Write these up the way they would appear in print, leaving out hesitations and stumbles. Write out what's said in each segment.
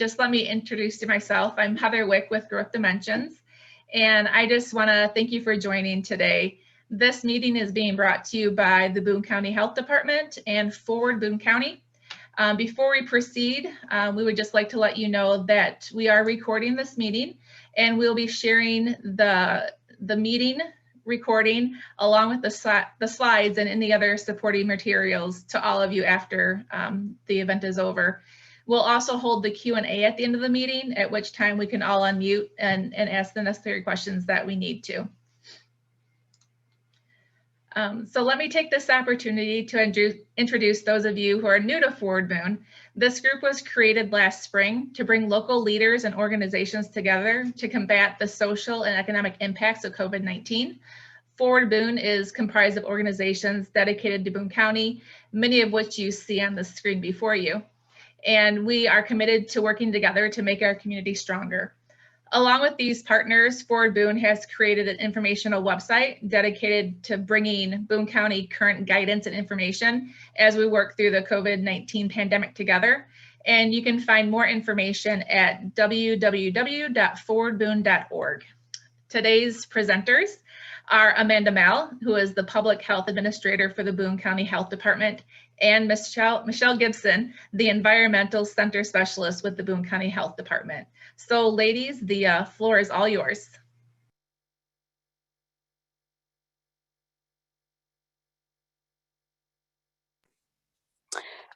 Just let me introduce myself. I'm Heather Wick with Growth Dimensions, and I just want to thank you for joining today. This meeting is being brought to you by the Boone County Health Department and Forward Boone County. Before we proceed, we would just like to let you know that we are recording this meeting, and we'll be sharing the meeting recording along with the slides and any other supporting materials to all of you after the event is over. We'll also hold the Q&A at the end of the meeting, at which time we can all unmute and ask the necessary questions that we need to. So let me take this opportunity to introduce those of you who are new to Forward Boone. This group was created last spring to bring local leaders and organizations together to combat the social and economic impacts of COVID-19. Forward Boone is comprised of organizations dedicated to Boone County, many of which you see on the screen before you. And we are committed to working together to make our community stronger. Along with these partners, Forward Boone has created an informational website dedicated to bringing Boone County current guidance and information as we work through the COVID-19 pandemic together. And you can find more information at www.forwardboone.org. Today's presenters are Amanda Mehl, who is the Public Health Administrator for the Boone County Health Department, and Michelle Gibson, the Environmental Center Specialist with the Boone County Health Department. So ladies, the floor is all yours.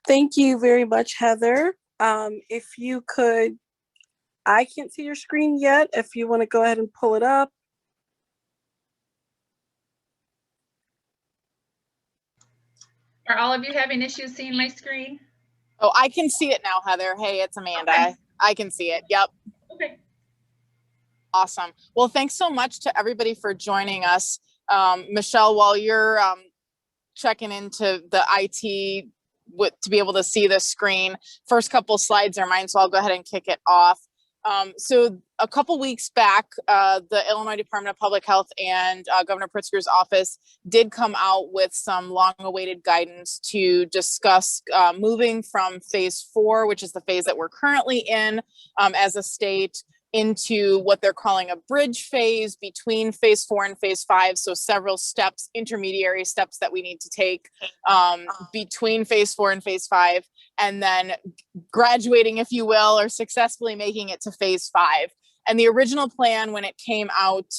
Thank you very much, Heather. If you could, I can't see your screen yet. If you want to go ahead and pull it up. Are all of you having issues seeing my screen? Oh, I can see it now, Heather. Hey, it's Amanda. Okay. I can see it. Yep. Okay. Awesome. Well, thanks so much to everybody for joining us. Michelle, while you're checking into the IT to be able to see the screen, first couple slides are mine, so I'll go ahead and kick it off. So a couple weeks back, the Illinois Department of Public Health and Governor Pritzker's office did come out with some long-awaited guidance to discuss moving from phase 4, which is the phase that we're currently in as a state, into what they're calling a bridge phase between phase 4 and phase 5. So several steps, intermediary steps that we need to take between phase 4 and phase 5, and then graduating, if you will, or successfully making it to phase 5. And the original plan, when it came out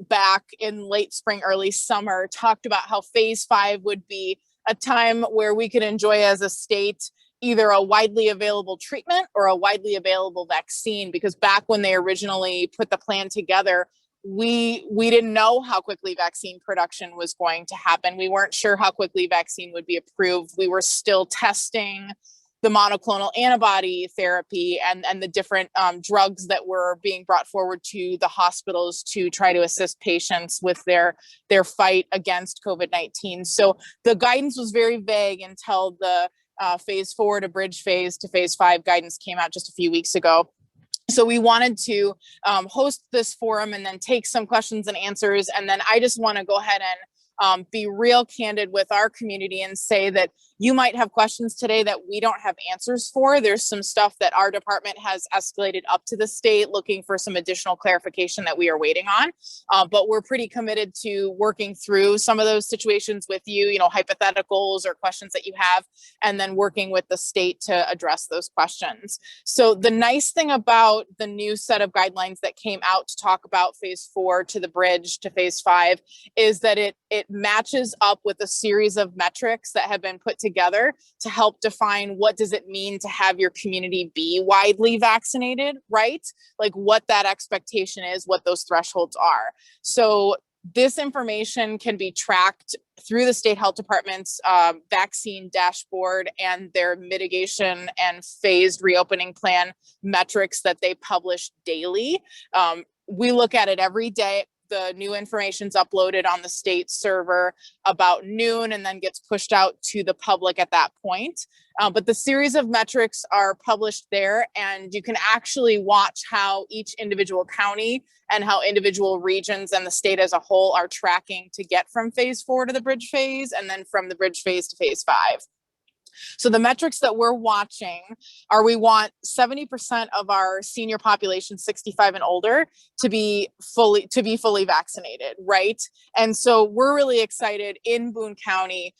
back in late spring, early summer, talked about how phase 5 would be a time where we could enjoy as a state either a widely available treatment or a widely available vaccine, because back when they originally put the plan together, we didn't know how quickly vaccine production was going to happen. We weren't sure how quickly vaccine would be approved. We were still testing the monoclonal antibody therapy and the different drugs that were being brought forward to the hospitals to try to assist patients with their fight against COVID-19. So the guidance was very vague until the phase 4 to bridge phase to phase 5 guidance came out just a few weeks ago. So we wanted to host this forum and then take some questions and answers. And then I just want to go ahead and be real candid with our community and say that you might have questions today that we don't have answers for. There's some stuff that our department has escalated up to the state looking for some additional clarification that we are waiting on. But we're pretty committed to working through some of those situations with you, hypotheticals or questions that you have, and then working with the state to address those questions. So the nice thing about the new set of guidelines that came out to talk about phase 4 to the bridge to phase 5 is that it matches up with a series of metrics that have been put together to help define what does it mean to have your community be widely vaccinated, right? Like what that expectation is, what those thresholds are. So this information can be tracked through the state health department's vaccine dashboard and their mitigation and phased reopening plan metrics that they publish daily. We look at it every day. The new information's uploaded on the state server about noon and then gets pushed out to the public at that point. But the series of metrics are published there, and you can actually watch how each individual county and how individual regions and the state as a whole are tracking to get from phase 4 to the bridge phase, and then from the bridge phase to phase 5. So the metrics that we're watching are, we want 70% of our senior population, 65 and older, to be fully vaccinated, right? And so we're really excited in Boone County.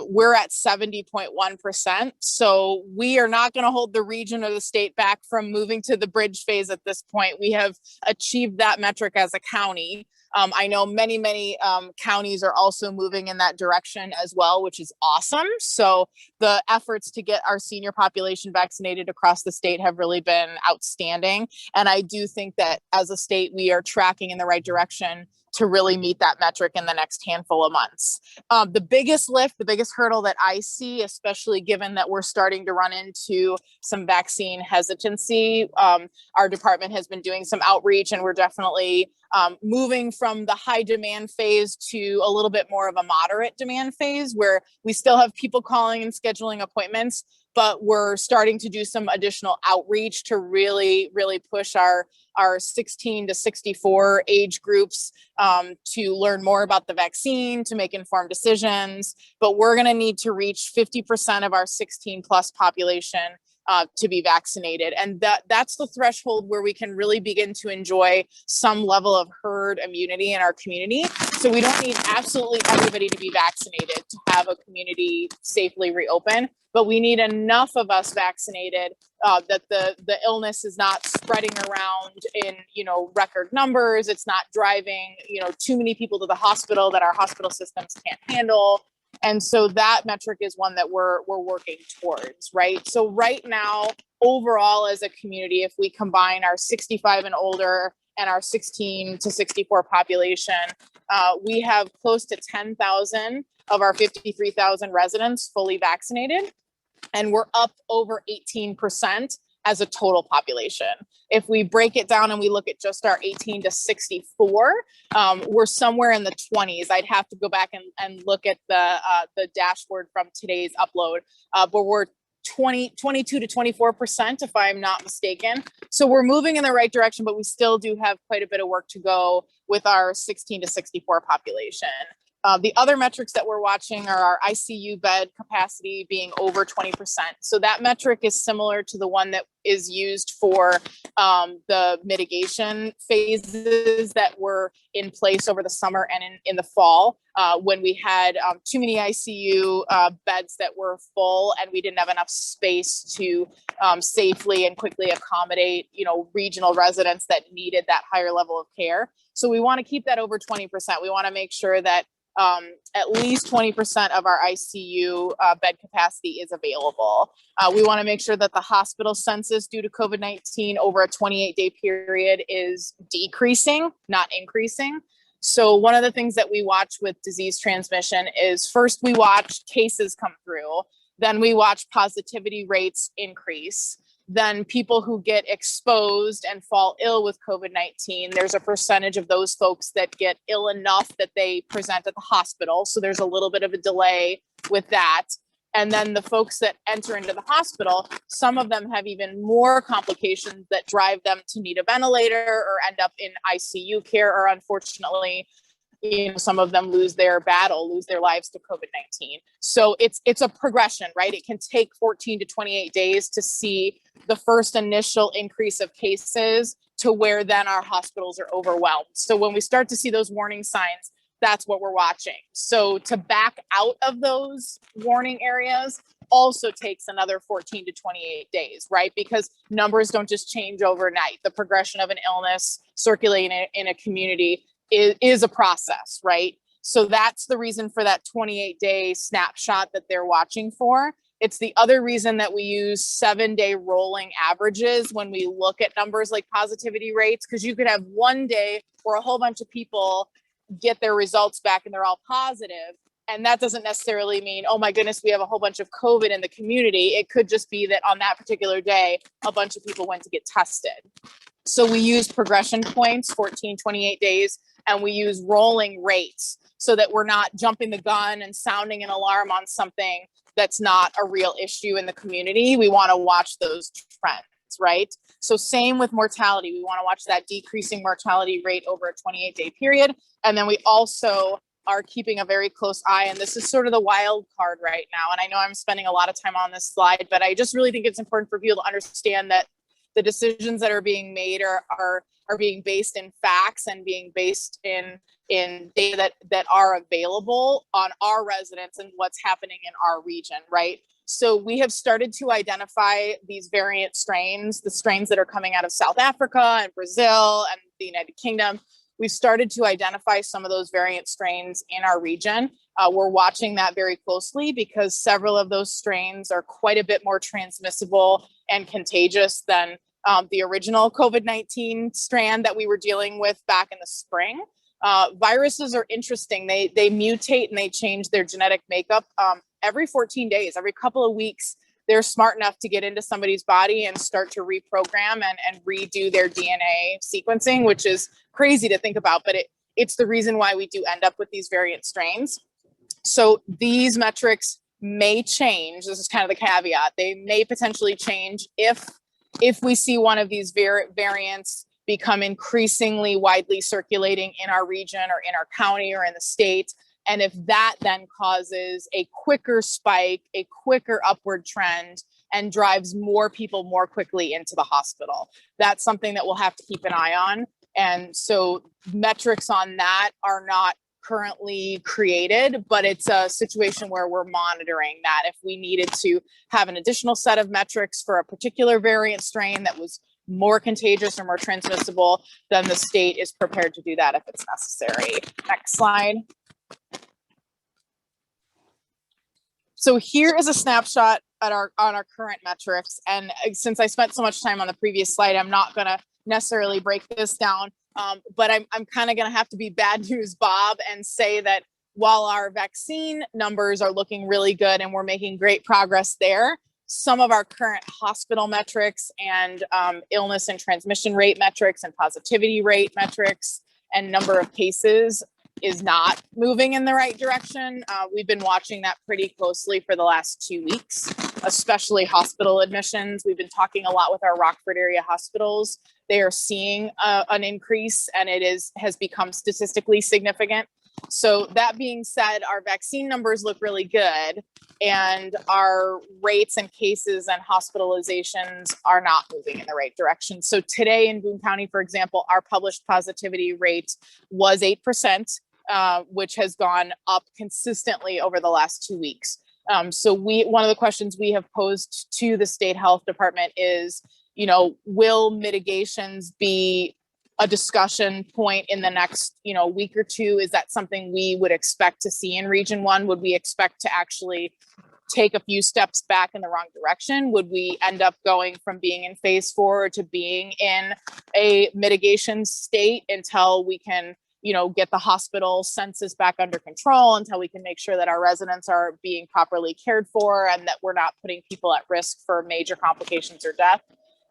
We're at 70.1%. So we are not going to hold the region or the state back from moving to the bridge phase at this point. We have achieved that metric as a county. I know many counties are also moving in that direction as well, which is awesome. So the efforts to get our senior population vaccinated across the state have really been outstanding. And I do think that as a state, we are tracking in the right direction to really meet that metric in the next handful of months. The biggest lift, the biggest hurdle that I see, especially given that we're starting to run into some vaccine hesitancy, our department has been doing some outreach, and we're definitely moving from the high demand phase to a little bit more of a moderate demand phase, where we still have people calling and scheduling appointments, but we're starting to do some additional outreach to really push our 16 to 64 age groups to learn more about the vaccine, to make informed decisions. But we're going to need to reach 50% of our 16 plus population to be vaccinated. And that's the threshold where we can really begin to enjoy some level of herd immunity in our community. So we don't need absolutely everybody to be vaccinated to have a community safely reopen, but we need enough of us vaccinated that the illness is not spreading around in, record numbers. It's not driving, too many people to the hospital that our hospital systems can't handle. And so that metric is one that we're working towards, right? So right now, overall as a community, if we combine our 65 and older and our 16 to 64 population, we have close to 10,000 of our 53,000 residents fully vaccinated, and we're up over 18% as a total population. If we break it down and we look at just our 18 to 64, we're somewhere in the 20s. I'd have to go back and look at the dashboard from today's upload, but we're 22 to 24%, if I'm not mistaken. So we're moving in the right direction, but we still do have quite a bit of work to go with our 16 to 64 population. The other metrics that we're watching are our ICU bed capacity being over 20%. So that metric is similar to the one that is used for the mitigation phases that were in place over the summer and in the fall, when we had too many ICU beds that were full and we didn't have enough space to safely and quickly accommodate, regional residents that needed that higher level of care. So we want to keep that over 20%. We want to make sure that at least 20% of our ICU bed capacity is available. We want to make sure that the hospital census due to COVID-19 over a 28-day period is decreasing, not increasing. So one of the things that we watch with disease transmission is, first we watch cases come through, then we watch positivity rates increase. Then people who get exposed and fall ill with COVID-19, there's a percentage of those folks that get ill enough that they present at the hospital. So there's a little bit of a delay with that. And then the folks that enter into the hospital, some of them have even more complications that drive them to need a ventilator or end up in ICU care, or unfortunately, some of them lose their lives to COVID-19. So it's a progression, right? It can take 14 to 28 days to see the first initial increase of cases to where then our hospitals are overwhelmed. So when we start to see those warning signs, that's what we're watching. So to back out of those warning areas also takes another 14 to 28 days, right? Because numbers don't just change overnight. The progression of an illness circulating in a community is a process, right? So that's the reason for that 28-day snapshot that they're watching for. It's the other reason that we use 7-day rolling averages when we look at numbers like positivity rates, because you could have one day where a whole bunch of people get their results back and they're all positive. And that doesn't necessarily mean, oh my goodness, we have a whole bunch of COVID in the community. It could just be that on that particular day, a bunch of people went to get tested. So we use progression points, 14, 28 days, and we use rolling rates so that we're not jumping the gun and sounding an alarm on something that's not a real issue in the community. We want to watch those trends, right? So same with mortality. We want to watch that decreasing mortality rate over a 28-day period. And then we also are keeping a very close eye, and this is sort of the wild card right now. And I know I'm spending a lot of time on this slide, but I just really think it's important for people to understand that the decisions that are being made are being based in facts and being based in data that are available on our residents and what's happening in our region, right? So we have started to identify these variant strains, the strains that are coming out of South Africa and Brazil and the United Kingdom. We've started to identify some of those variant strains in our region. We're watching that very closely because several of those strains are quite a bit more transmissible and contagious than the original COVID-19 strand that we were dealing with back in the spring. Viruses are interesting. They mutate and they change their genetic makeup every 14 days, every couple of weeks. They're smart enough to get into somebody's body and start to reprogram and redo their DNA sequencing, which is crazy to think about, but it's the reason why we do end up with these variant strains. So these metrics may change. This is kind of the caveat. They may potentially change if we see one of these variants become increasingly widely circulating in our region or in our county or in the state. And if that then causes a quicker spike, a quicker upward trend, and drives more people more quickly into the hospital, that's something that we'll have to keep an eye on. And so metrics on that are not currently created, but it's a situation where we're monitoring that. If we needed to have an additional set of metrics for a particular variant strain that was more contagious or more transmissible, then the state is prepared to do that if it's necessary. Next slide. So here is a snapshot on our current metrics. And since I spent so much time on the previous slide, I'm not going to necessarily break this down, but I'm kind of going to have to be bad news Bob and say that while our vaccine numbers are looking really good and we're making great progress there, some of our current hospital metrics and illness and transmission rate metrics and positivity rate metrics and number of cases is not moving in the right direction. We've been watching that pretty closely for the last 2 weeks, especially hospital admissions. We've been talking a lot with our Rockford area hospitals. They are seeing an increase, and it has become statistically significant. So that being said, our vaccine numbers look really good, and our rates and cases and hospitalizations are not moving in the right direction. So today in Boone County, for example, our published positivity rate was 8%, which has gone up consistently over the last 2 weeks. So one of the questions we have posed to the state health department is, will mitigations be a discussion point in the next, week or two? Is that something we would expect to see in Region 1? Would we expect to actually take a few steps back in the wrong direction? Would we end up going from being in phase 4 to being in a mitigation state until we can, get the hospital census back under control, until we can make sure that our residents are being properly cared for and that we're not putting people at risk for major complications or death?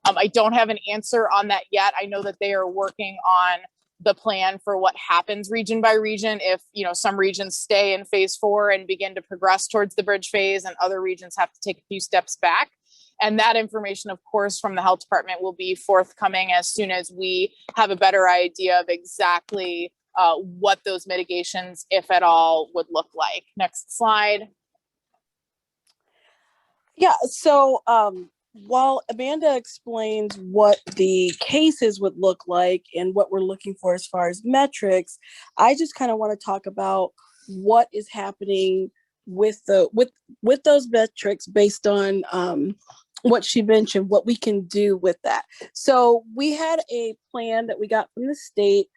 I don't have an answer on that yet. I know that they are working on the plan for what happens region by region if, some regions stay in phase 4 and begin to progress towards the bridge phase and other regions have to take a few steps back. And that information, of course, from the health department will be forthcoming as soon as we have a better idea of exactly what those mitigations, if at all, would look like. Next slide. Yeah, so while Amanda explains what the cases would look like and what we're looking for as far as metrics, I just kind of want to talk about what is happening with those metrics based on what she mentioned, what we can do with that. So we had a plan that we got from the state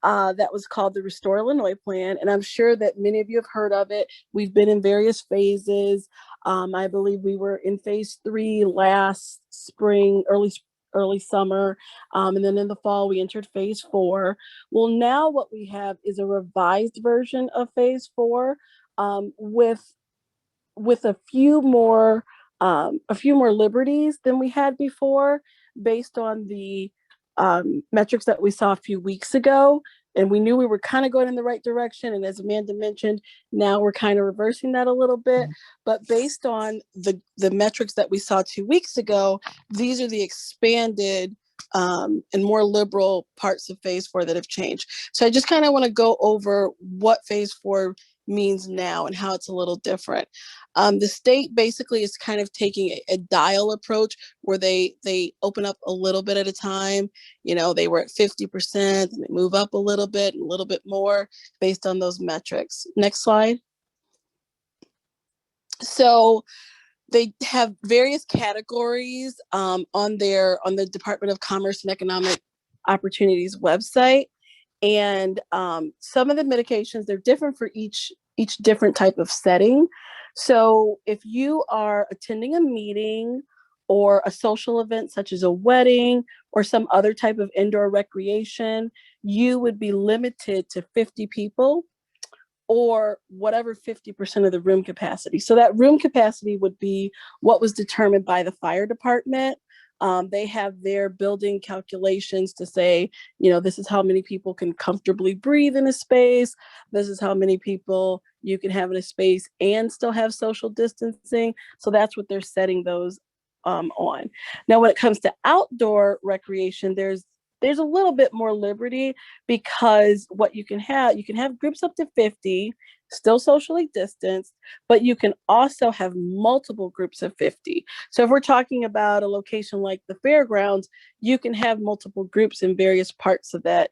that was called the Restore Illinois Plan. And I'm sure that many of you have heard of it. We've been in various phases. I believe we were in phase 3 last spring, early summer. And then in the fall, we entered phase 4. Well, now what we have is a revised version of phase 4 with a few more liberties than we had before based on the metrics that we saw a few weeks ago. And we knew we were kind of going in the right direction. And as Amanda mentioned, now we're kind of reversing that a little bit. But based on the metrics that we saw 2 weeks ago, these are the expanded and more liberal parts of phase 4 that have changed. So I just kind of want to go over what phase 4 means now and how it's a little different. The state basically is kind of taking a dial approach where they open up a little bit at a time. You know, they were at 50% and they move up a little bit more based on those metrics. Next slide. So they have various categories on the Department of Commerce and Economic Opportunities website. And some of the medications, they're different for each different type of setting. So if you are attending a meeting or a social event such as a wedding or some other type of indoor recreation, you would be limited to 50 people or whatever 50% of the room capacity. So that room capacity would be what was determined by the fire department. They have their building calculations to say, you know, this is how many people can comfortably breathe in a space. This is how many people you can have in a space and still have social distancing. So that's what they're setting those on. Now, when it comes to outdoor recreation, there's a little bit more liberty, because what you can have groups up to 50, still socially distanced, but you can also have multiple groups of 50. So if we're talking about a location like the fairgrounds, you can have multiple groups in various parts of the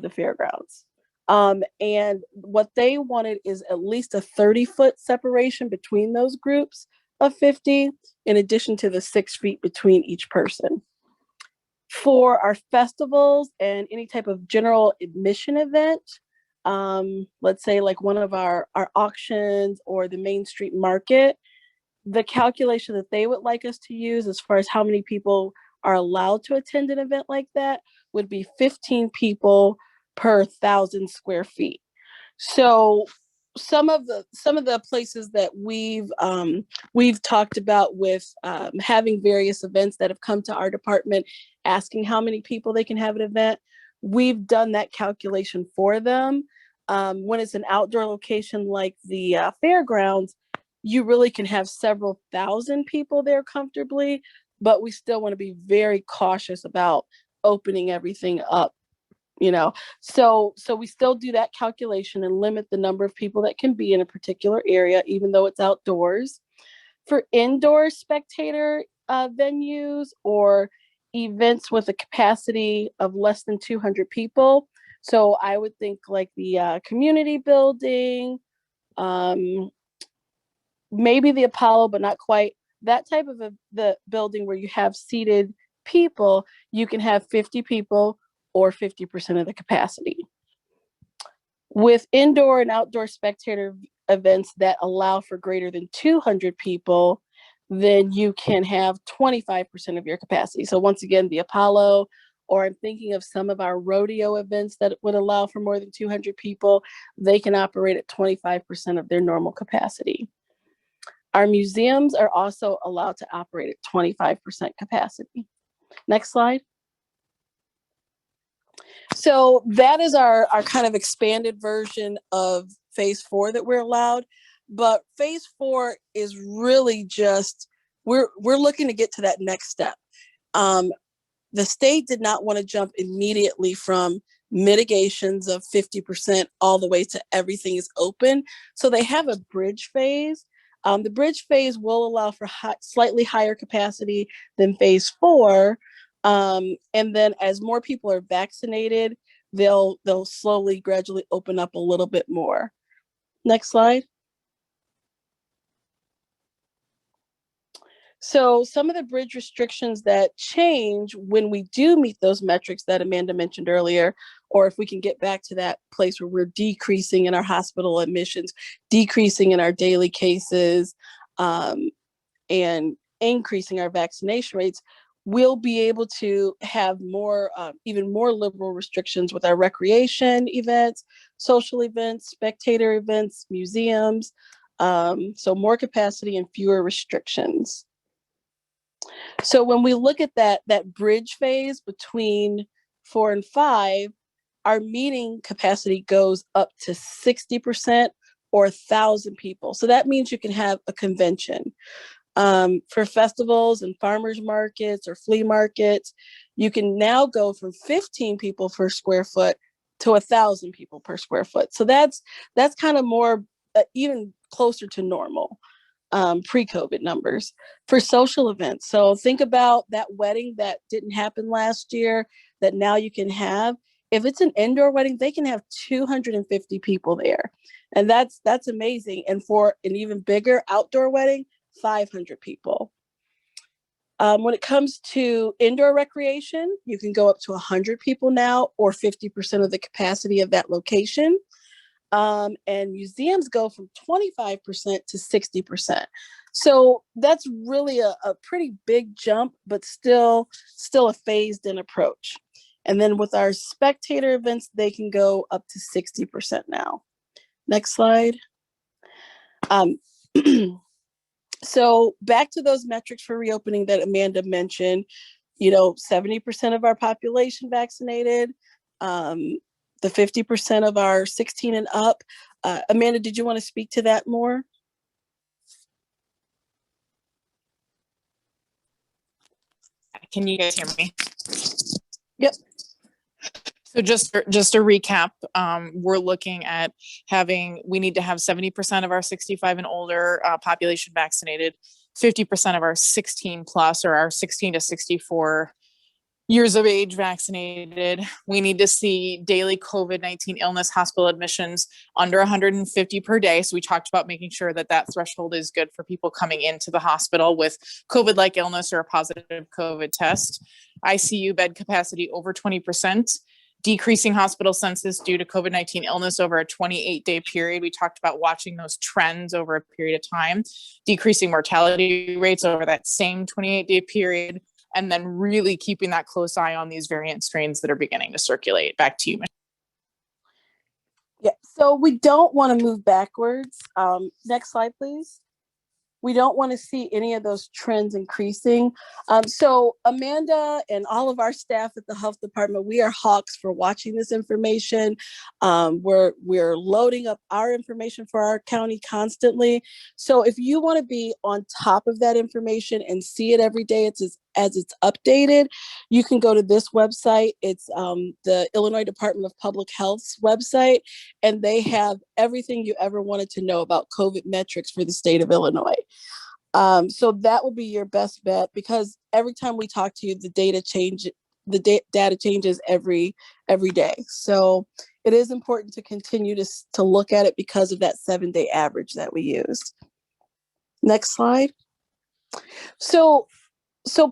fairgrounds. And what they wanted is at least a 30-foot separation between those groups of 50, in addition to the 6 feet between each person. For our festivals and any type of general admission event, let's say like one of our auctions or the Main Street Market, the calculation that they would like us to use as far as how many people are allowed to attend an event like that would be 15 people per 1,000 square feet. So some of the places that we've talked about with having various events that have come to our department asking how many people they can have an event, we've done that calculation for them. When it's an outdoor location like the fairgrounds, you really can have several thousand people there comfortably, but we still want to be very cautious about opening everything up. You know, so we still do that calculation and limit the number of people that can be in a particular area, even though it's outdoors. For indoor spectator venues or events with a capacity of less than 200 people, so I would think like the community building, maybe the Apollo, but not quite. That type of the building where you have seated people, you can have 50 people or 50% of the capacity. With indoor and outdoor spectator events that allow for greater than 200 people, then you can have 25% of your capacity. So once again, the Apollo, or I'm thinking of some of our rodeo events that would allow for more than 200 people, they can operate at 25% of their normal capacity. Our museums are also allowed to operate at 25% capacity. Next slide. So that is our kind of expanded version of phase 4 that we're allowed. But phase 4 is really just, we're looking to get to that next step. The state did not want to jump immediately from mitigations of 50% all the way to everything is open. So they have a bridge phase. The bridge phase will allow for slightly higher capacity than phase 4. And then as more people are vaccinated, they'll slowly, gradually open up a little bit more. Next slide. So some of the bridge restrictions that change when we do meet those metrics that Amanda mentioned earlier, or if we can get back to that place where we're decreasing in our hospital admissions, decreasing in our daily cases, and increasing our vaccination rates, we'll be able to have more, even more liberal restrictions with our recreation events, social events, spectator events, museums. So more capacity and fewer restrictions. So when we look at that bridge phase between 4 and 5, our meeting capacity goes up to 60% or 1,000 people. So that means you can have a convention. For festivals and farmers markets or flea markets, you can now go from 15 people per square foot to 1,000 people per square foot. So that's kind of more even closer to normal pre-COVID numbers. For social events, so think about that wedding that didn't happen last year that now you can have. If it's an indoor wedding, they can have 250 people there, and that's amazing. And for an even bigger outdoor wedding, 500 people. When it comes to indoor recreation, you can go up to 100 people now, or 50% of the capacity of that location. And museums go from 25% to 60%. So that's really a pretty big jump, but still a phased in approach. And then with our spectator events, they can go up to 60% now. Next slide. So back to those metrics for reopening that Amanda mentioned, 70% of our population vaccinated, the 50% of our 16 and up. Amanda, did you want to speak to that more? Can you guys hear me? Yep. So just to recap, we're looking at we need to have 70% of our 65 and older population vaccinated, 50% of our 16 plus or our 16 to 64 years of age vaccinated. We need to see daily COVID-19 illness hospital admissions under 150 per day. So we talked about making sure that threshold is good for people coming into the hospital with COVID-like illness or a positive COVID test. ICU bed capacity over 20%. Decreasing hospital census due to COVID-19 illness over a 28-day period. We talked about watching those trends over a period of time, decreasing mortality rates over that same 28-day period, and then really keeping that close eye on these variant strains that are beginning to circulate. Back to you, Michelle. Yeah, so we don't want to move backwards. Next slide, please. We don't want to see any of those trends increasing. So Amanda and all of our staff at the health department, we are hawks for watching this information. We're loading up our information for our county constantly. So if you want to be on top of that information and see it every day as it's updated, you can go to this website. It's the Illinois Department of Public Health's website, and they have everything you ever wanted to know about COVID metrics for the state of Illinois. So that will be your best bet, because every time we talk to you, the data changes every day. So it is important to continue to look at it because of that 7-day average that we used. Next slide. So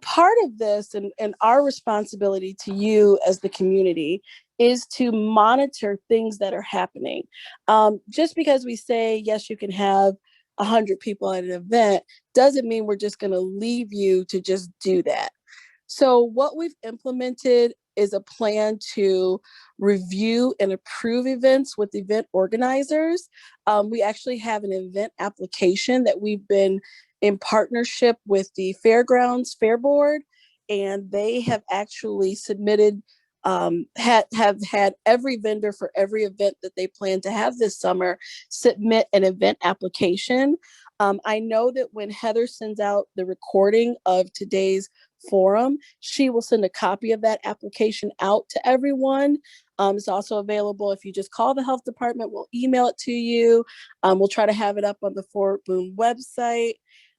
part of this and our responsibility to you as the community is to monitor things that are happening. Just because we say, yes, you can have 100 people at an event, doesn't mean we're just going to leave you to just do that. So what we've implemented is a plan to review and approve events with event organizers. We actually have an event application that we've been in partnership with the Fairgrounds Fair Board, and they have actually submitted, have had every vendor for every event that they plan to have this summer submit an event application. I know that when Heather sends out the recording of today's forum, she will send a copy of that application out to everyone. It's also available if you just call the health department. We'll email it to you. We'll try to have it up on the Fort Boone website.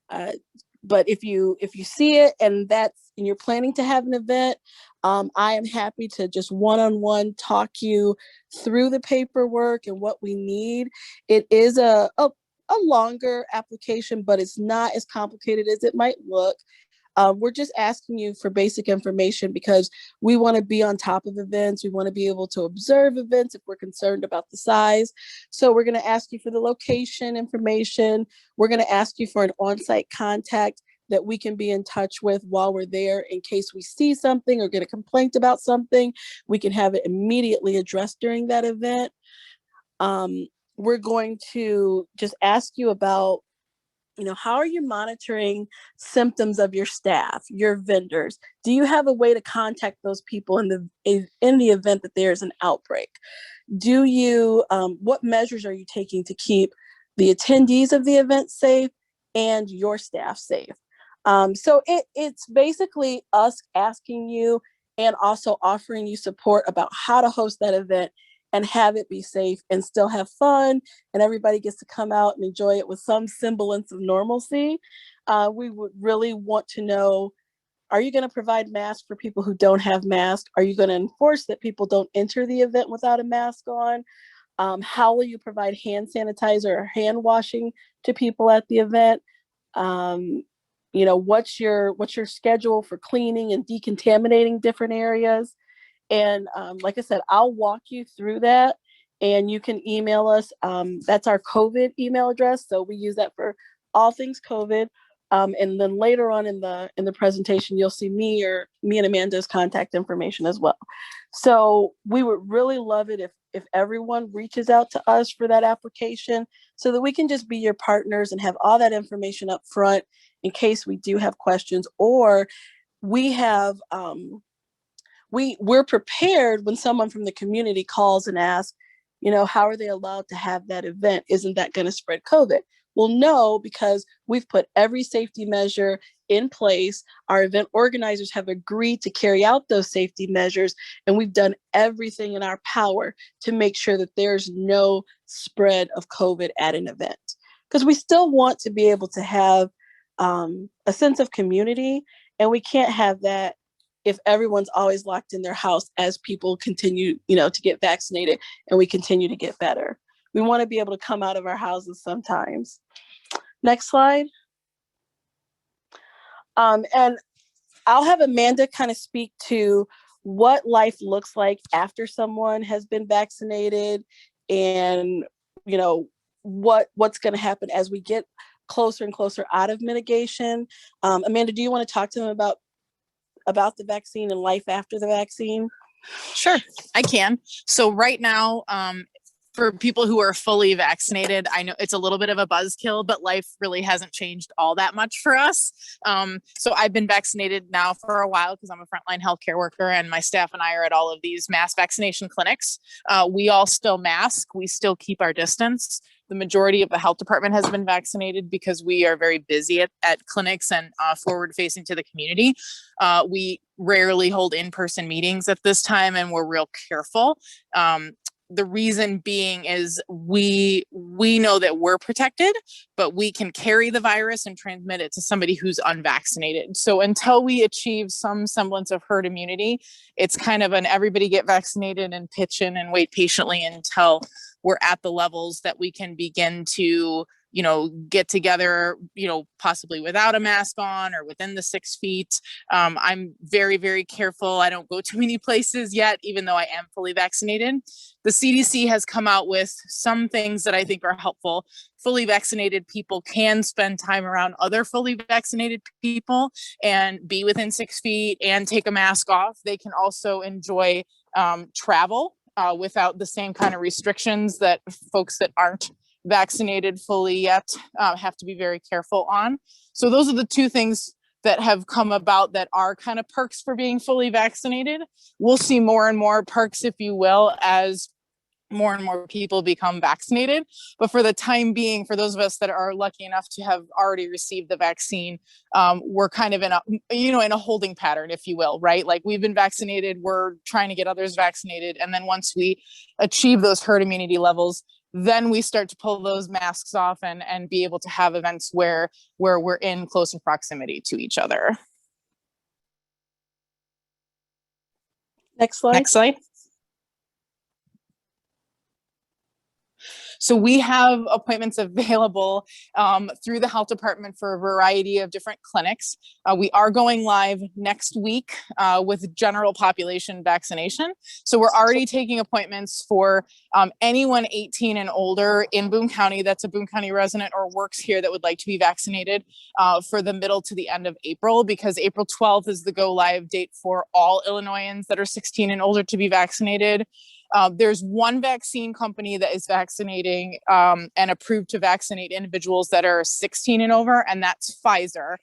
But if you see it and you're planning to have an event, I am happy to just one-on-one talk you through the paperwork and what we need. It is a longer application, but it's not as complicated as it might look. We're just asking you for basic information because we want to be on top of events. We want to be able to observe events if we're concerned about the size. So we're going to ask you for the location information. We're going to ask you for an on-site contact that we can be in touch with while we're there in case we see something or get a complaint about something. We can have it immediately addressed during that event. We're going to just ask you about, how are you monitoring symptoms of your staff, your vendors? Do you have a way to contact those people in the event that there's an outbreak? Do you, what measures are you taking to keep the attendees of the event safe and your staff safe. So it's basically us asking you and also offering you support about how to host that event and have it be safe and still have fun, and everybody gets to come out and enjoy it with some semblance of normalcy. We would really want to know, are you going to provide masks for people who don't have masks? Are you going to enforce that people don't enter the event without a mask on? How will you provide hand sanitizer or hand washing to people at the event? What's your schedule for cleaning and decontaminating different areas? And like I said, I'll walk you through that, and you can email us. That's our COVID email address, so we use that for all things COVID. And then later on in the presentation, you'll see me and Amanda's contact information as well. So we would really love it if everyone reaches out to us for that application, so that we can just be your partners and have all that information up front in case we do have questions, or we have we're prepared when someone from the community calls and asks, how are they allowed to have that event? Isn't that going to spread COVID? Well, no, because we've put every safety measure in place. Our event organizers have agreed to carry out those safety measures, and we've done everything in our power to make sure that there's no spread of COVID at an event. Because we still want to be able to have a sense of community, and we can't have that if everyone's always locked in their house as people continue, to get vaccinated and we continue to get better. We want to be able to come out of our houses sometimes. Next slide. And I'll have Amanda kind of speak to what life looks like after someone has been vaccinated, and what's going to happen as we get closer and closer out of mitigation. Amanda, do you want to talk to them about the vaccine and life after the vaccine? Sure, I can. So right now, for people who are fully vaccinated, I know it's a little bit of a buzzkill, but life really hasn't changed all that much for us. So I've been vaccinated now for a while because I'm a frontline healthcare worker, and my staff and I are at all of these mass vaccination clinics. We all still mask. We still keep our distance. The majority of the health department has been vaccinated because we are very busy at clinics and forward facing to the community. We rarely hold in-person meetings at this time, and we're real careful. The reason being is we know that we're protected, but we can carry the virus and transmit it to somebody who's unvaccinated. So until we achieve some semblance of herd immunity, it's kind of an everybody get vaccinated and pitch in and wait patiently until we're at the levels that we can begin to, get together, possibly without a mask on or within the 6 feet. I'm very, very careful. I don't go to many places yet, even though I am fully vaccinated. The CDC has come out with some things that I think are helpful. Fully vaccinated people can spend time around other fully vaccinated people and be within 6 feet and take a mask off. They can also enjoy travel without the same kind of restrictions that folks that aren't vaccinated fully yet have to be very careful on. So those are the two things that have come about that are kind of perks for being fully vaccinated. We'll see more and more perks, if you will, as more and more people become vaccinated. But for the time being, for those of us that are lucky enough to have already received the vaccine, we're kind of in a holding pattern, if you will, right? Like we've been vaccinated, we're trying to get others vaccinated. And then once we achieve those herd immunity levels, then we start to pull those masks off and be able to have events where we're in closer proximity to each other. Next slide. Next slide. So we have appointments available through the health department for a variety of different clinics. We are going live next week with general population vaccination. So we're already taking appointments for anyone 18 and older in Boone County that's a Boone County resident or works here that would like to be vaccinated for the middle to the end of April, because April 12th is the go live date for all Illinoisans that are 16 and older to be vaccinated. There's one vaccine company that is vaccinating and approved to vaccinate individuals that are 16 and over, and that's Pfizer.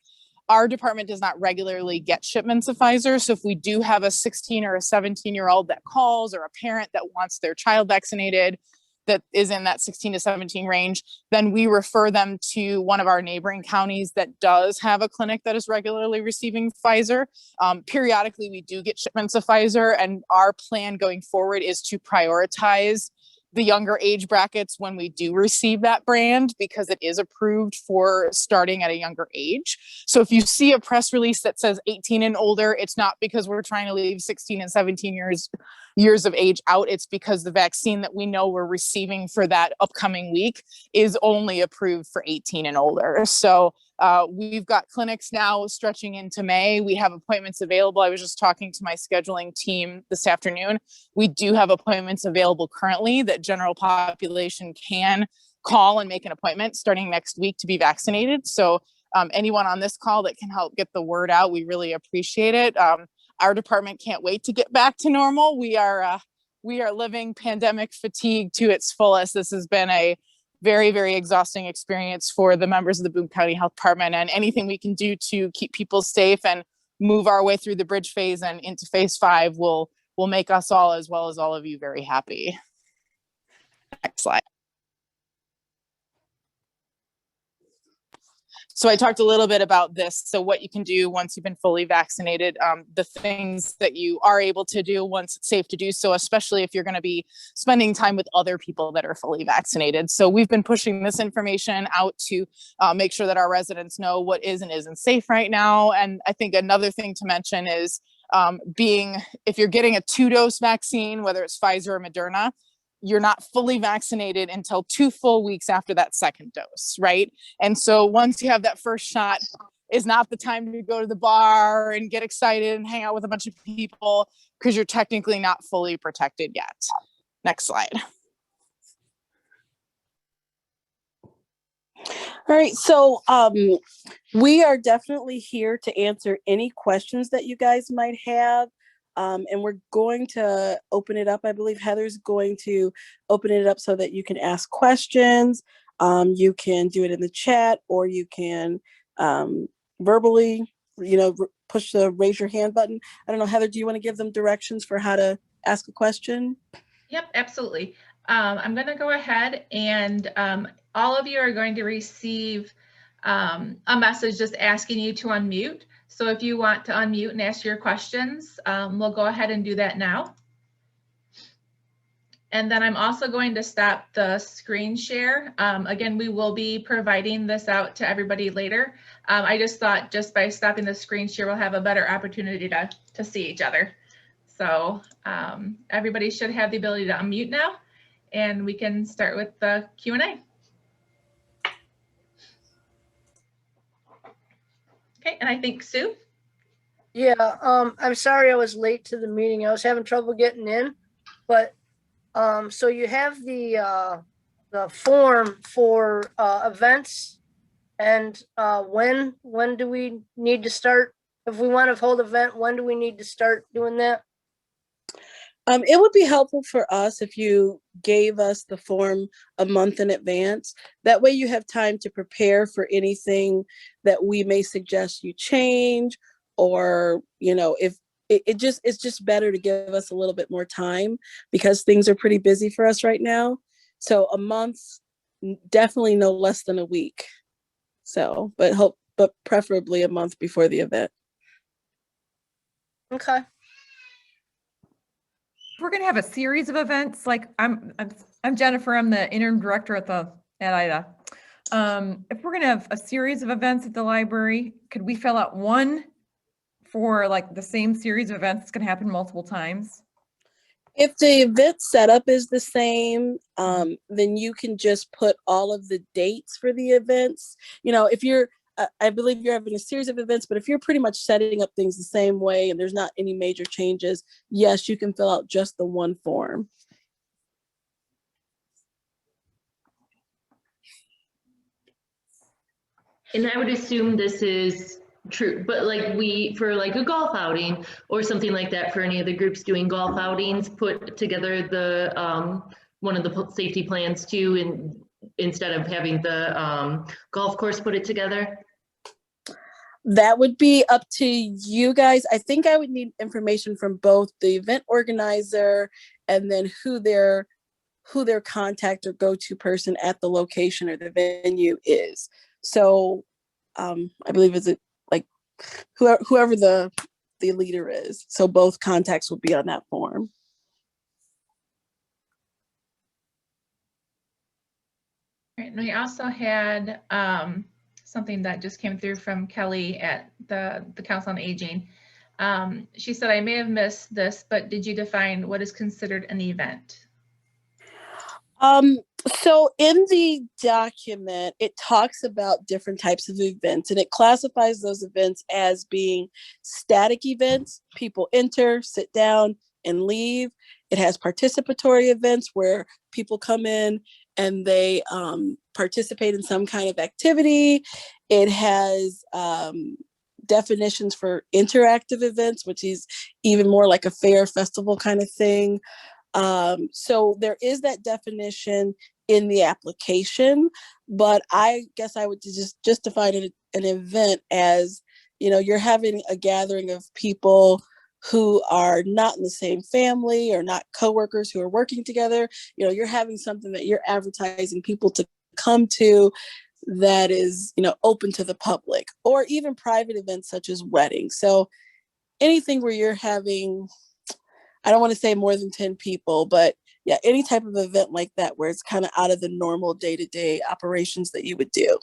Our department does not regularly get shipments of Pfizer. So if we do have a 16 or a 17-year-old that calls, or a parent that wants their child vaccinated, that is in that 16 to 17 range, then we refer them to one of our neighboring counties that does have a clinic that is regularly receiving Pfizer. Periodically, we do get shipments of Pfizer, and our plan going forward is to prioritize the younger age brackets when we do receive that brand, because it is approved for starting at a younger age. So if you see a press release that says 18 and older, it's not because we're trying to leave 16 and 17 years of age out. It's because the vaccine that we know we're receiving for that upcoming week is only approved for 18 and older. So we've got clinics now stretching into May. We have appointments available. I was just talking to my scheduling team this afternoon. We do have appointments available currently that general population can call and make an appointment starting next week to be vaccinated. So anyone on this call that can help get the word out, we really appreciate it. Our department can't wait to get back to normal. We are living pandemic fatigue to its fullest. This has been a very, very exhausting experience for the members of the Boone County Health Department, and anything we can do to keep people safe and move our way through the bridge phase and into phase 5 will make us all, as well as all of you, very happy. Next slide. So I talked a little bit about this. So what you can do once you've been fully vaccinated, the things that you are able to do once it's safe to do so, especially if you're going to be spending time with other people that are fully vaccinated. So we've been pushing this information out to make sure that our residents know what is and isn't safe right now. And I think another thing to mention is if you're getting a 2-dose vaccine, whether it's Pfizer or Moderna, you're not fully vaccinated until 2 full weeks after that second dose, right? And so once you have that first shot, is not the time to go to the bar and get excited and hang out with a bunch of people, because you're technically not fully protected yet. Next slide. All right, so we are definitely here to answer any questions that you guys might have. And we're going to open it up. I believe Heather's going to open it up so that you can ask questions. You can do it in the chat, or you can verbally, push the raise your hand button. I don't know, Heather, do you want to give them directions for how to ask a question? Yep, absolutely. I'm going to go ahead, and all of you are going to receive a message just asking you to unmute. So if you want to unmute and ask your questions, we'll go ahead and do that now. And then I'm also going to stop the screen share. Again, we will be providing this out to everybody later. I just thought just by stopping the screen share, we'll have a better opportunity to see each other. So everybody should have the ability to unmute now, and we can start with the Q&A. Okay, and I think Sue? Yeah, I'm sorry I was late to the meeting. I was having trouble getting in, but so you have the form for events, and when do we need to start? If we want to hold an event, when do we need to start doing that? It would be helpful for us if you gave us the form a month in advance. That way you have time to prepare for anything that we may suggest you change, or, if it's just better to give us a little bit more time, because things are pretty busy for us right now. So a month, definitely no less than a week. So, but preferably a month before the event. Okay. We're going to have a series of events. Like I'm Jennifer. I'm the interim director at IDA. If we're going to have a series of events at the library, could we fill out one for like the same series of events that's going to happen multiple times? If the event setup is the same, then you can just put all of the dates for the events. If you're, I believe you're having a series of events, but if you're pretty much setting up things the same way and there's not any major changes, yes, you can fill out just the one form. And I would assume this is true, but for a golf outing or something like that, for any of the groups doing golf outings, put together the one of the safety plans too, and instead of having the golf course put it together. That would be up to you guys. I think I would need information from both the event organizer and then who their who their contact or go-to person at the location or the venue is. So I believe is it like whoever the leader is. So both contacts will be on that form. Right, and we also had something that just came through from Kelly at the Council on Aging. She said, I may have missed this, but did you define what is considered an event? So in the document, it talks about different types of events, and it classifies those events as being static events. People enter, sit down, and leave. It has participatory events where people come in and they participate in some kind of activity. It has definitions for interactive events, which is even more like a fair festival kind of thing. So there is that definition in the application, but I guess I would just define an event as, you're having a gathering of people who are not in the same family or not coworkers who are working together. You're having something that you're advertising people to come to that is, open to the public, or even private events such as weddings. So anything where you're having, I don't want to say more than 10 people, but yeah, any type of event like that where it's kind of out of the normal day-to-day operations that you would do.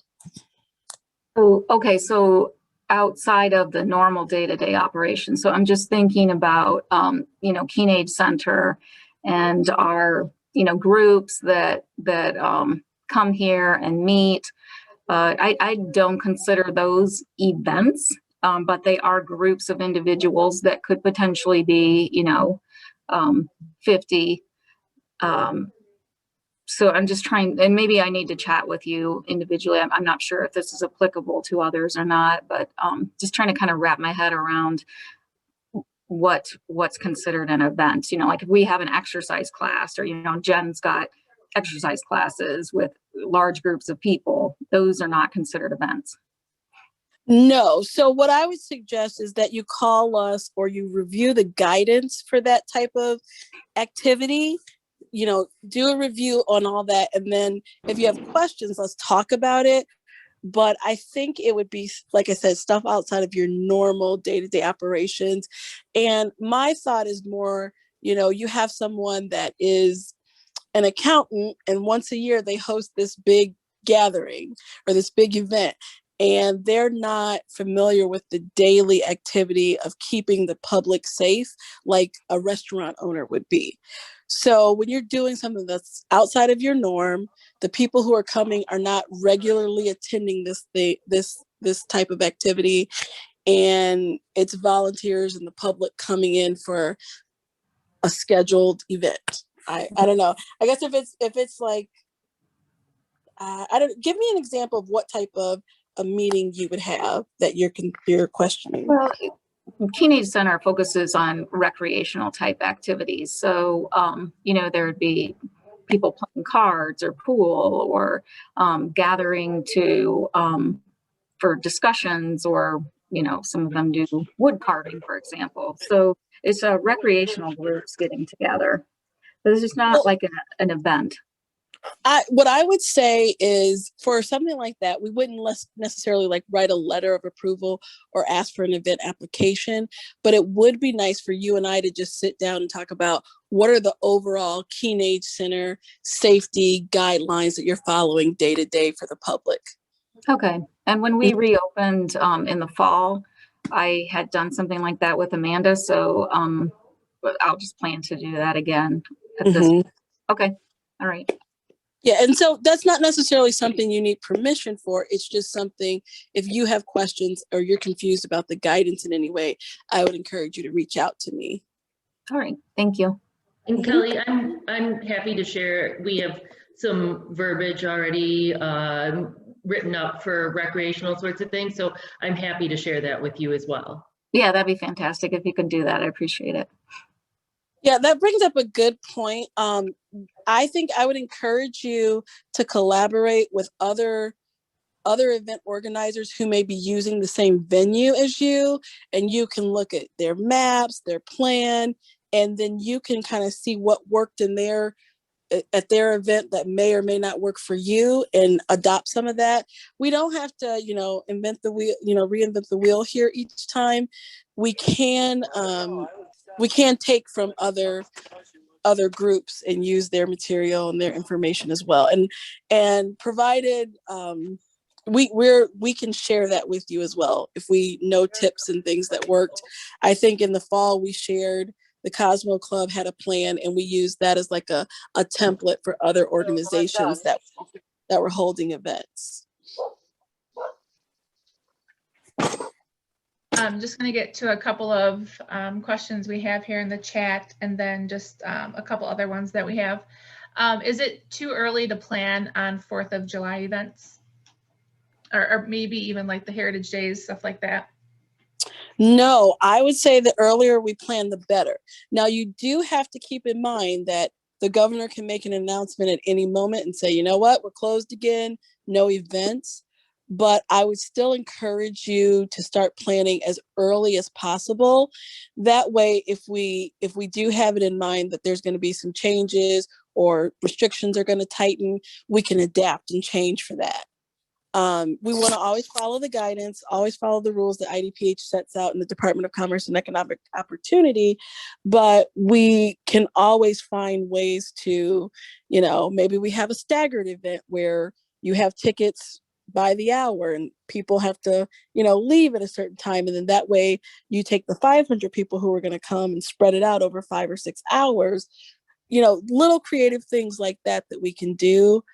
Oh, okay. So outside of the normal day-to-day operations. So I'm just thinking about, Teenage Center and our, groups that come here and meet. I don't consider those events, but they are groups of individuals that could potentially be, 50. So I'm just trying, and maybe I need to chat with you individually. I'm not sure if this is applicable to others or not, but just trying to kind of wrap my head around what's considered an event. Like if we have an exercise class, or, Jen's got exercise classes with large groups of people, those are not considered events. No. So what I would suggest is that you call us or you review the guidance for that type of activity, do a review on all that. And then if you have questions, let's talk about it. But I think it would be, like I said, stuff outside of your normal day-to-day operations. And my thought is more, you have someone that is an accountant, and once a year they host this big gathering or this big event, and they're not familiar with the daily activity of keeping the public safe like a restaurant owner would be. So when you're doing something that's outside of your norm, the people who are coming are not regularly attending this type of activity, and it's volunteers and the public coming in for a scheduled event. I don't know. I guess if it's like, give me an example of what type of a meeting you would have that you're questioning. Well, Teenage Center focuses on recreational type activities. So, there'd be people playing cards or pool, or gathering for discussions, or, some of them do wood carving, for example. So it's a recreational groups getting together. But it's just not like an event. What I would say is, for something like that, we wouldn't necessarily like write a letter of approval or ask for an event application, but it would be nice for you and I to just sit down and talk about what are the overall Teenage Center safety guidelines that you're following day to day for the public. Okay. And when we reopened in the fall, I had done something like that with Amanda. So I'll just plan to do that again at this. Okay. All right. Yeah, and so that's not necessarily something you need permission for. It's just something, if you have questions or you're confused about the guidance in any way, I would encourage you to reach out to me. All right, thank you. And Kelly, I'm happy to share. We have some verbiage already written up for recreational sorts of things. So I'm happy to share that with you as well. Yeah, that'd be fantastic if you could do that. I appreciate it. Yeah, that brings up a good point. I think I would encourage you to collaborate with other event organizers who may be using the same venue as you, and you can look at their maps, their plan, and then you can kind of see what worked in their at their event that may or may not work for you and adopt some of that. We don't have to, invent the wheel, reinvent the wheel here each time. We can take from other groups and use their material and their information as well. And provided we can share that with you as well if we know tips and things that worked. I think in the fall we shared, the Cosmo Club had a plan, and we used that as like a template for other organizations that were holding events. I'm just going to get to a couple of questions we have here in the chat, and then just a couple other ones that we have. Is it too early to plan on 4th of July events? Or maybe even like the Heritage Days, stuff like that? No, I would say the earlier we plan, the better. Now, you do have to keep in mind that the governor can make an announcement at any moment and say, you know what, we're closed again, no events. But I would still encourage you to start planning as early as possible. That way, if we do have it in mind that there's going to be some changes or restrictions are going to tighten, we can adapt and change for that. We want to always follow the guidance, always follow the rules that IDPH sets out in the Department of Commerce and Economic Opportunity, but we can always find ways to, maybe we have a staggered event where you have tickets by the hour and people have to, leave at a certain time. And then that way you take the 500 people who are going to come and spread it out over 5 or 6 hours, little creative things like that we can do.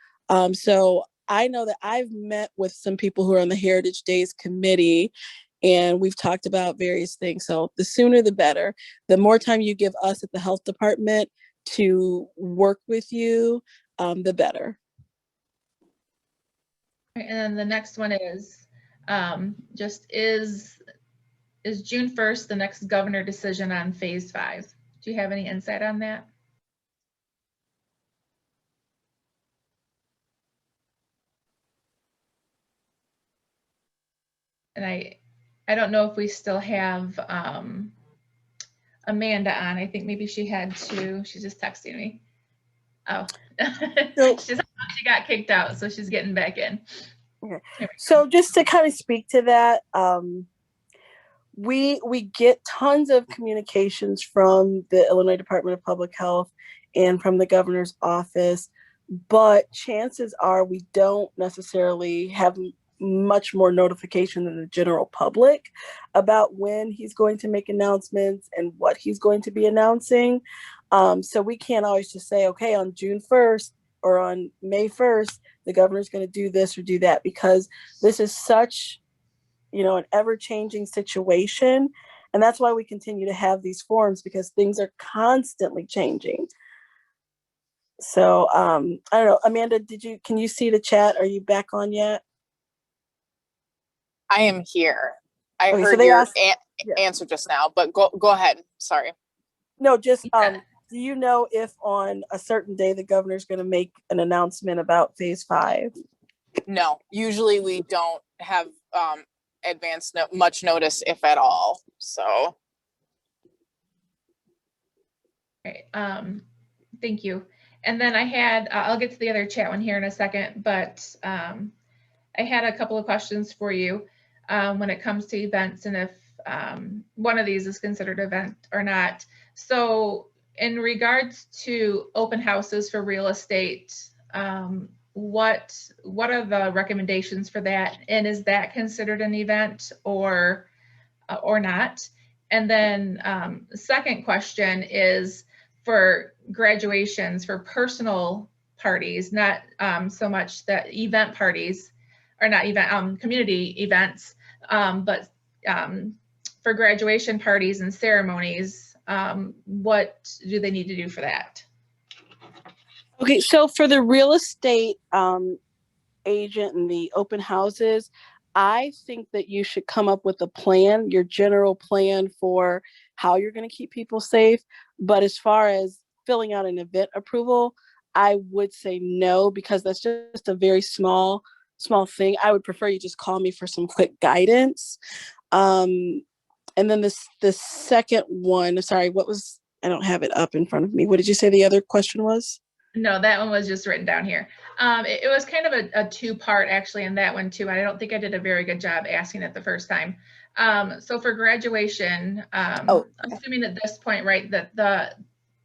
So I know that I've met with some people who are on the Heritage Days committee, and we've talked about various things. So the sooner the better. The more time you give us at the health department to work with you, the better. And then the next one is is June 1st the next governor decision on phase 5? Do you have any insight on that? And I don't know if we still have Amanda on. I think maybe she had to, she's just texting me. Oh, she got kicked out, so she's getting back in. Okay. So just to kind of speak to that, we get tons of communications from the Illinois Department of Public Health and from the governor's office, but chances are we don't necessarily have much more notification than the general public about when he's going to make announcements and what he's going to be announcing. So we can't always just say, okay, on June 1st or on May 1st, the governor's going to do this or do that, because this is such, an ever-changing situation. And that's why we continue to have these forums, because things are constantly changing. So I don't know, Amanda, can you see the chat? Are you back on yet? I am here. I Okay, heard so they your asked, answer just now, but go ahead. Sorry. No, just do you know if on a certain day the governor's going to make an announcement about phase 5? No, usually we don't have much notice, if at all. So. Right. Thank you. And then I had, I'll get to the other chat one here in a second, but I had a couple of questions for you when it comes to events and if one of these is considered an event or not. So in regards to open houses for real estate, what are the recommendations for that? And is that considered an event or not? And then the second question is for graduations, for personal parties, not so much that event parties, or not event, community events, but for graduation parties and ceremonies, what do they need to do for that? Okay, so for the real estate agent and the open houses, I think that you should come up with a plan, your general plan for how you're going to keep people safe. But as far as filling out an event approval, I would say no, because that's just a very small thing. I would prefer you just call me for some quick guidance. And then the second one, sorry, I don't have it up in front of me. What did you say the other question was? No, that one was just written down here. It was kind of a two-part actually in that one too. I don't think I did a very good job asking it the first time. So for graduation, assuming at this point, right, that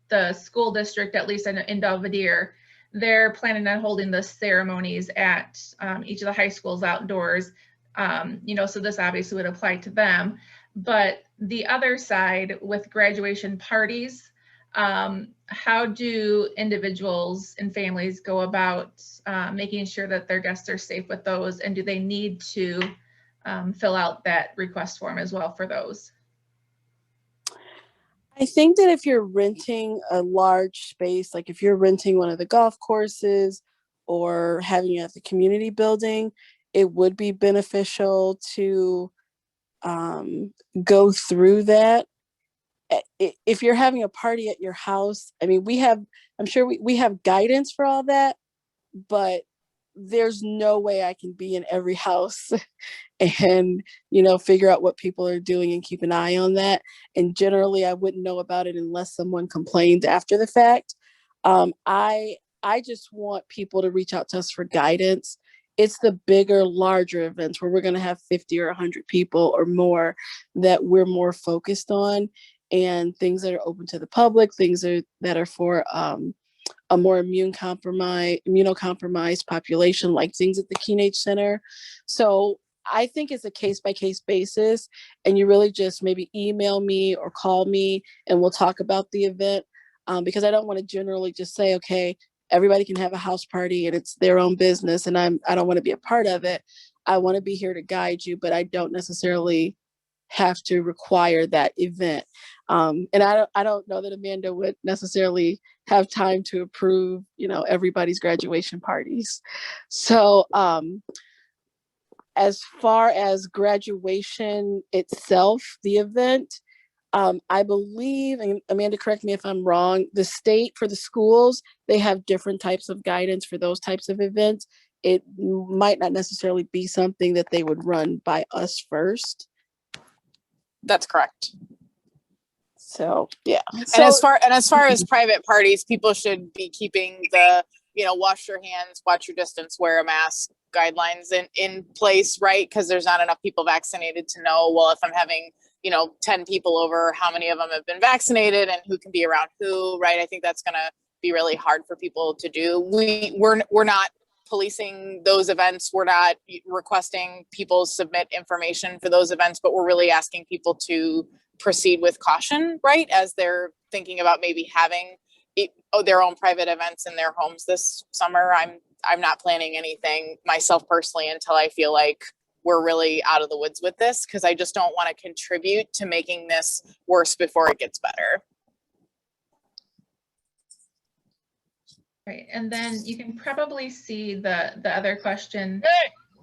the school district, at least in Belvedere, they're planning on holding the ceremonies at each of the high schools outdoors. So this obviously would apply to them. But the other side with graduation parties, how do individuals and families go about making sure that their guests are safe with those? And do they need to fill out that request form as well for those? I think that if you're renting a large space, like if you're renting one of the golf courses or having it at the community building, it would be beneficial to go through that. If you're having a party at your house, I mean, I'm sure we have guidance for all that, but there's no way I can be in every house and, figure out what people are doing and keep an eye on that. And generally I wouldn't know about it unless someone complained after the fact. I just want people to reach out to us for guidance. It's the bigger, larger events where we're going to have 50 or 100 people or more that we're more focused on, and things that are open to the public, things that are for a more immunocompromised population, like things at the Keenage Center. So I think it's a case-by-case basis, and you really just maybe email me or call me and we'll talk about the event, because I don't want to generally just say, okay, everybody can have a house party and it's their own business and I don't want to be a part of it. I want to be here to guide you, but I don't necessarily have to require that event. And I don't know that Amanda would necessarily have time to approve, everybody's graduation parties. So as far as graduation itself, the event, I believe, and Amanda, correct me if I'm wrong, the state for the schools, they have different types of guidance for those types of events. It might not necessarily be something that they would run by us first. That's correct. So, yeah. And as far as private parties, people should be keeping the, wash your hands, watch your distance, wear a mask guidelines in place, right? Because there's not enough people vaccinated to know, well, if I'm having 10 people over, how many of them have been vaccinated and who can be around who, right? I think that's going to be really hard for people to do. We're not policing those events. We're not requesting people submit information for those events, but we're really asking people to proceed with caution, right? As they're thinking about maybe having their own private events in their homes this summer. I'm not planning anything myself personally until I feel like we're really out of the woods with this, because I just don't want to contribute to making this worse before it gets better. Right, and then you can probably see the other question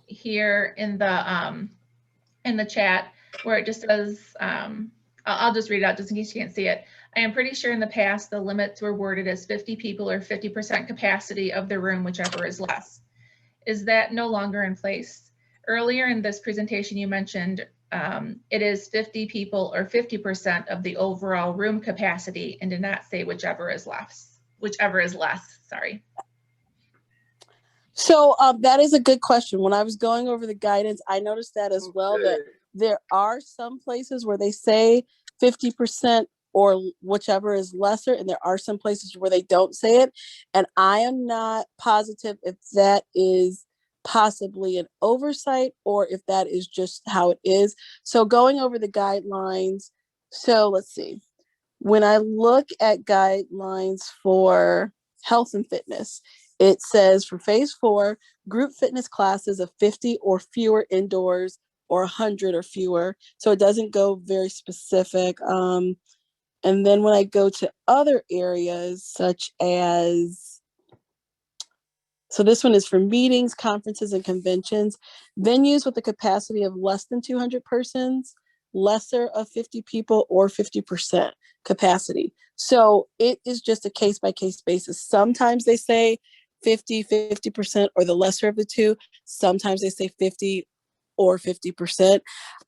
here in the chat, where it just says, I'll just read it out just in case you can't see it. I am pretty sure in the past the limits were worded as 50 people or 50% capacity of the room, whichever is less. Is that no longer in place? Earlier in this presentation, you mentioned it is 50 people or 50% of the overall room capacity, and did not say whichever is less, sorry. So that is a good question. When I was going over the guidance, I noticed that as well, that there are some places where they say 50% or whichever is lesser, and there are some places where they don't say it. And I am not positive if that is possibly an oversight or if that is just how it is. So going over the guidelines, so let's see. When I look at guidelines for health and fitness, it says for phase 4, group fitness classes of 50 or fewer indoors or 100 or fewer. So it doesn't go very specific. And then when I go to other areas such as, so this one is for meetings, conferences, and conventions, venues with a capacity of less than 200 persons, lesser of 50 people, or 50% capacity. So it is just a case-by-case basis. Sometimes they say 50% or the lesser of the two. Sometimes they say 50 or 50%.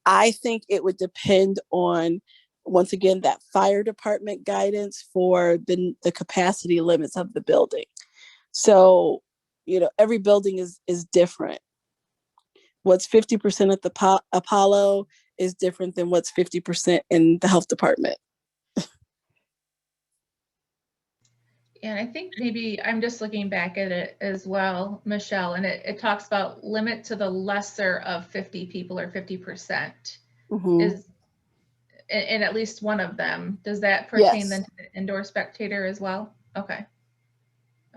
I think it would depend on, once again, that fire department guidance for the capacity limits of the building. So, every building is different. What's 50% at the Apollo is different than what's 50% in the health department. And I think maybe I'm just looking back at it as well, Michelle, and it talks about limit to the lesser of 50 people or 50%. Mhm. Is in at least one of them. Does that pertain Yes. then to the indoor spectator as well? Okay.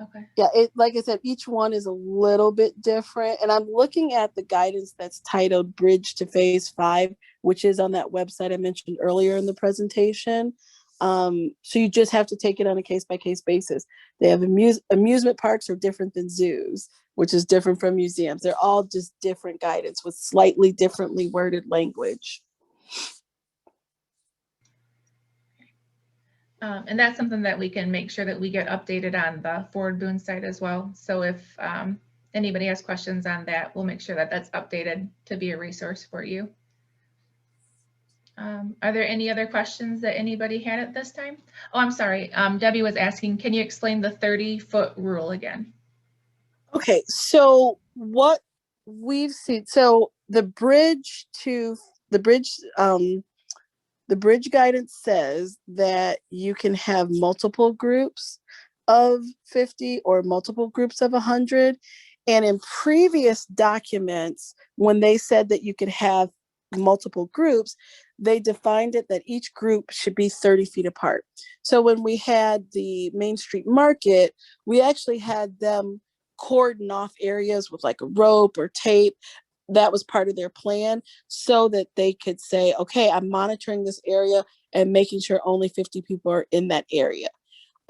Okay. Yeah, like I said, each one is a little bit different. And I'm looking at the guidance that's titled Bridge to Phase 5, which is on that website I mentioned earlier in the presentation. So you just have to take it on a case-by-case basis. They have amusement parks are different than zoos, which is different from museums. They're all just different guidance with slightly differently worded language. And that's something that we can make sure that we get updated on the Forward Boone site as well. So if anybody has questions on that, we'll make sure that that's updated to be a resource for you. Are there any other questions that anybody had at this time? Oh, I'm sorry. Debbie was asking, can you explain the 30-foot rule again? Okay, so what we've seen, so the bridge guidance says that you can have multiple groups of 50 or multiple groups of 100. And in previous documents, when they said that you could have multiple groups, they defined it that each group should be 30 feet apart. So when we had the Main Street Market, we actually had them cordon off areas with like a rope or tape. That was part of their plan so that they could say, okay, I'm monitoring this area and making sure only 50 people are in that area.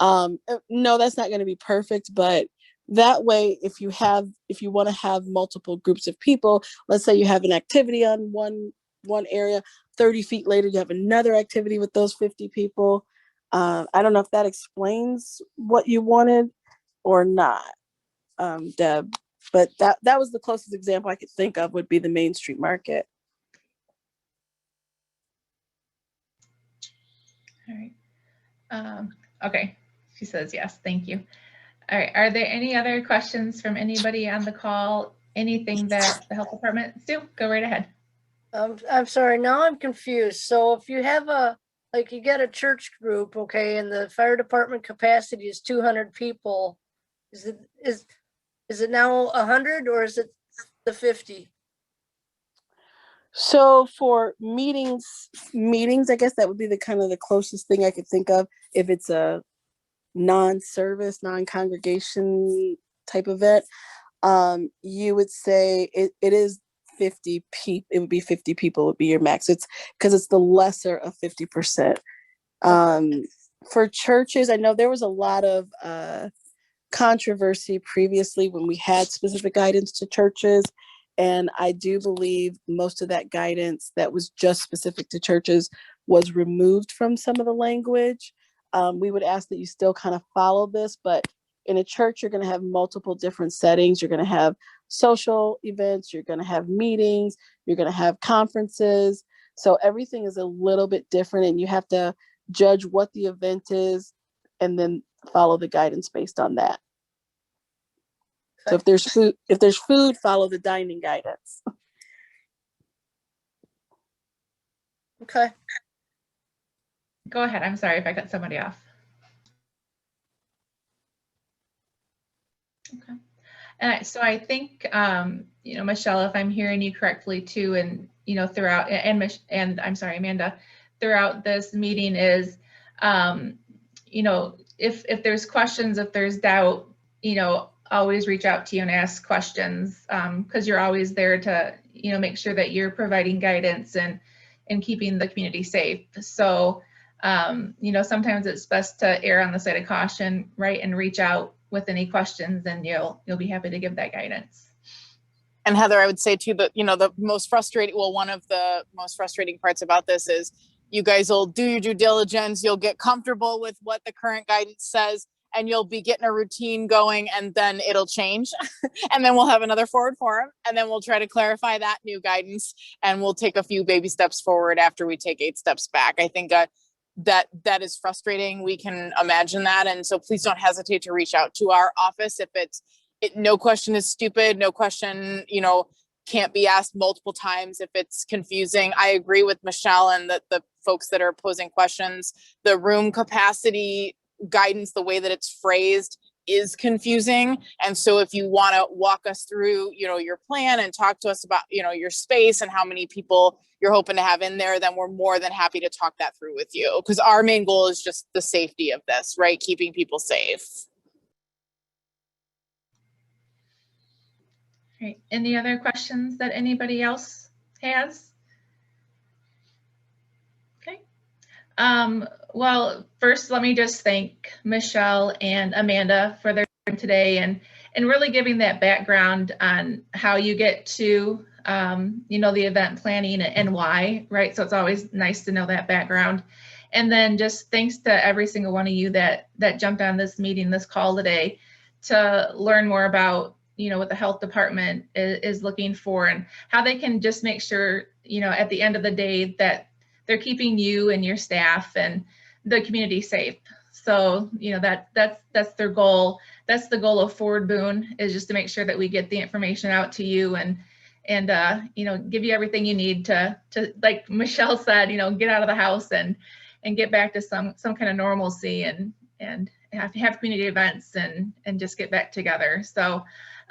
No, that's not going to be perfect, but that way, if you want to have multiple groups of people, let's say you have an activity on one area, 30 feet later, you have another activity with those 50 people. I don't know if that explains what you wanted or not, Deb. But that was the closest example I could think of would be the Main Street Market. All right. Okay. She says yes. Thank you. All right. Are there any other questions from anybody on the call? Anything that the health department? Stu, go right ahead. I'm sorry. Now I'm confused. So if you have you get a church group, okay, and the fire department capacity is 200 people, is it now 100 or is it the 50? So for meetings, I guess that would be the kind of the closest thing I could think of if it's a non-service, non-congregation type event. You would say it is 50 people. It would be 50 people would be your max. It's because it's the lesser of 50%. For churches, I know there was a lot of controversy previously when we had specific guidance to churches. And I do believe most of that guidance that was just specific to churches was removed from some of the language. We would ask that you still kind of follow this, but in a church, you're going to have multiple different settings. You're going to have social events. You're going to have meetings. You're going to have conferences. So everything is a little bit different, and you have to judge what the event is and then follow the guidance based on that. So if there's food, follow the dining guidance. Okay. Go ahead. I'm sorry if I cut somebody off. Okay. And so I think, Michelle, if I'm hearing you correctly too, and, throughout, and I'm sorry, Amanda, throughout this meeting is, if there's questions, if there's doubt, always reach out to you and ask questions, because you're always there to, make sure that you're providing guidance and keeping the community safe. So, sometimes it's best to err on the side of caution, right? And reach out with any questions, and you'll be happy to give that guidance. And Heather, I would say too that, the most frustrating, one of the most frustrating parts about this is you guys will do your due diligence, you'll get comfortable with what the current guidance says, and you'll be getting a routine going, and then it'll change. And then we'll have another forward forum, and then we'll try to clarify that new guidance, and we'll take a few baby steps forward after we take 8 steps back. I think that is frustrating. We can imagine that. And so please don't hesitate to reach out to our office if no question is stupid, no question, can't be asked multiple times if it's confusing. I agree with Michelle and the folks that are posing questions. The room capacity guidance, the way that it's phrased, is confusing. And so if you want to walk us through, your plan and talk to us about, your space and how many people you're hoping to have in there, then we're more than happy to talk that through with you. Because our main goal is just the safety of this, right? Keeping people safe. Great. Any other questions that anybody else has? Okay. Well, first, let me just thank Michelle and Amanda for their time today and really giving that background on how you get to, the event planning and why, right? So it's always nice to know that background. And then just thanks to every single one of you that jumped on this meeting, this call today to learn more about, what the health department is looking for and how they can just make sure, at the end of the day that they're keeping you and your staff and the community safe. So, that's their goal. That's the goal of Forward Boone, is just to make sure that we get the information out to you and give you everything you need to like Michelle said, get out of the house and get back to some kind of normalcy and have community events and just get back together. So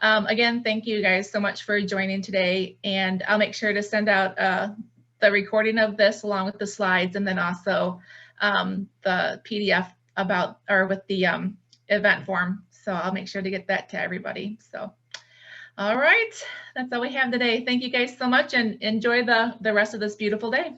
again, thank you guys so much for joining today, and I'll make sure to send out the recording of this along with the slides, and then also the PDF with the event form. So I'll make sure to get that to everybody. So, all right, that's all we have today. Thank you guys so much, and enjoy the rest of this beautiful day.